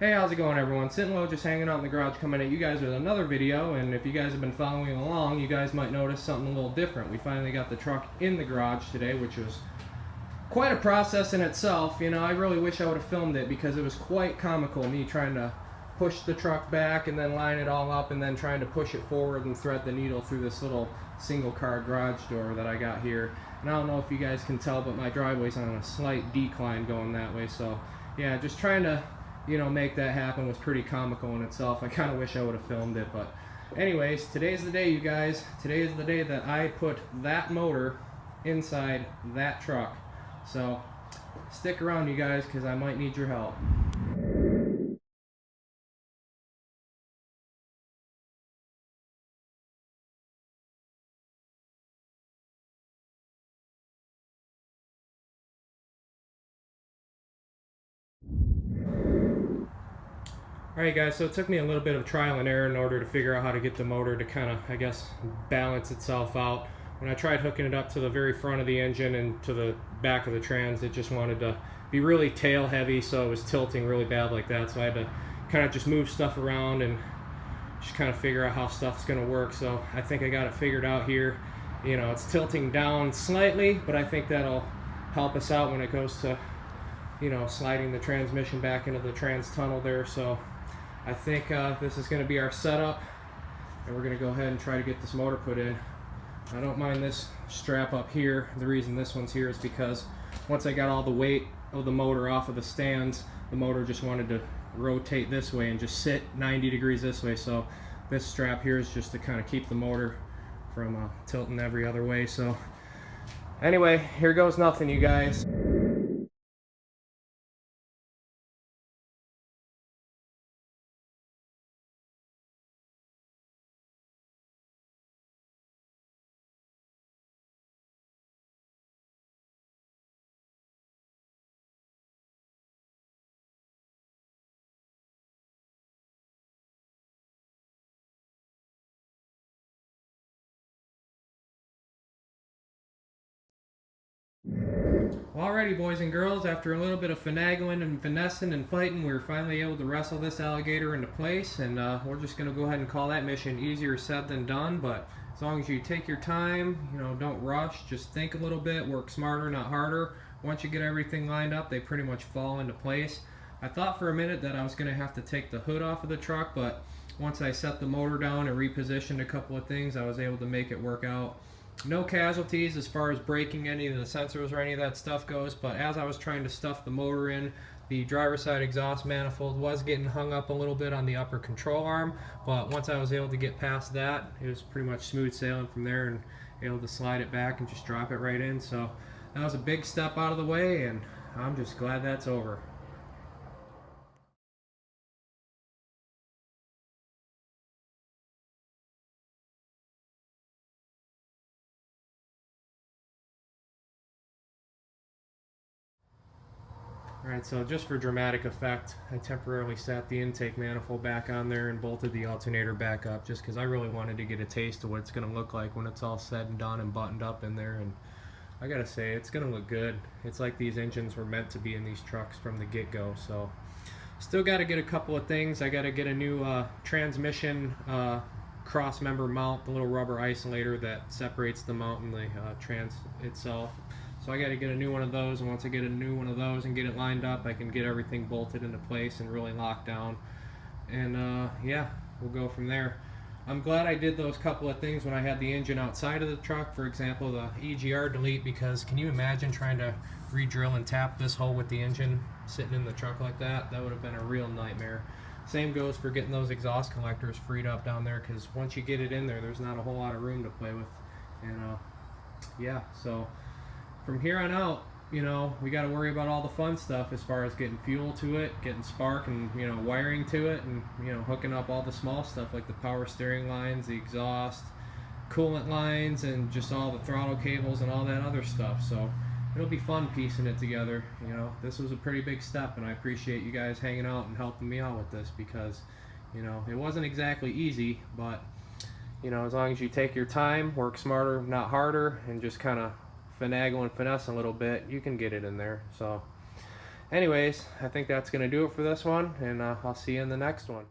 Hey, how's it going, everyone? Sitting low, just hanging out in the garage, coming at you guys with another video. And if you guys have been following along, you guys might notice something a little different. We finally got the truck in the garage today, which was quite a process in itself. You know, I really wish I would have filmed it because it was quite comical, me trying to push the truck back and then line it all up and then trying to push it forward and thread the needle through this little single car garage door that I got here. And I don't know if you guys can tell, but my driveway's on a slight decline going that way. So yeah, just trying to make that happen was pretty comical in itself. I kind of wish I would have filmed it, but anyways, today's the day, you guys. Today is the day that I put that motor inside that truck. So stick around, you guys, because I might need your help. Alright guys, so it took me a little bit of trial and error in order to figure out how to get the motor to kind of, I guess, balance itself out. When I tried hooking it up to the very front of the engine and to the back of the trans, it just wanted to be really tail heavy, so it was tilting really bad like that. So I had to kind of just move stuff around and just kind of figure out how stuff's going to work. So I think I got it figured out here. You know, it's tilting down slightly, but I think that'll help us out when it goes to, sliding the transmission back into the trans tunnel there. So I think this is going to be our setup, and we're going to go ahead and try to get this motor put in. I don't mind this strap up here. The reason this one's here is because once I got all the weight of the motor off of the stands, the motor just wanted to rotate this way and just sit 90 degrees this way. So this strap here is just to kind of keep the motor from tilting every other way. So anyway, here goes nothing, you guys. Alrighty, boys and girls, after a little bit of finagling and finessing and fighting, we were finally able to wrestle this alligator into place, and we're just going to go ahead and call that mission easier said than done. But as long as you take your time, don't rush, just think a little bit, work smarter, not harder. Once you get everything lined up, they pretty much fall into place. I thought for a minute that I was going to have to take the hood off of the truck, but once I set the motor down and repositioned a couple of things, I was able to make it work out. No casualties as far as breaking any of the sensors or any of that stuff goes, but as I was trying to stuff the motor in, the driver's side exhaust manifold was getting hung up a little bit on the upper control arm, but once I was able to get past that, it was pretty much smooth sailing from there and able to slide it back and just drop it right in. So that was a big step out of the way, and I'm just glad that's over. Alright, so just for dramatic effect, I temporarily sat the intake manifold back on there and bolted the alternator back up just because I really wanted to get a taste of what it's going to look like when it's all said and done and buttoned up in there. And I gotta say, it's going to look good. It's like these engines were meant to be in these trucks from the get-go. So still got to get a couple of things. I got to get a new transmission cross member mount, the little rubber isolator that separates the mount and the trans itself. So I got to get a new one of those, and once I get a new one of those and get it lined up, I can get everything bolted into place and really locked down. And yeah, we'll go from there. I'm glad I did those couple of things when I had the engine outside of the truck. For example, the EGR delete, because can you imagine trying to re-drill and tap this hole with the engine sitting in the truck like that? That would have been a real nightmare. Same goes for getting those exhaust collectors freed up down there, because once you get it in there, there's not a whole lot of room to play with. And yeah, so from here on out, we got to worry about all the fun stuff as far as getting fuel to it, getting spark and, wiring to it, and, hooking up all the small stuff like the power steering lines, the exhaust, coolant lines, and just all the throttle cables and all that other stuff. So it'll be fun piecing it together. This was a pretty big step, and I appreciate you guys hanging out and helping me out with this because, it wasn't exactly easy, but, as long as you take your time, work smarter, not harder, and just kind of finagle and finesse a little bit, you can get it in there. So anyways, I think that's going to do it for this one, and I'll see you in the next one.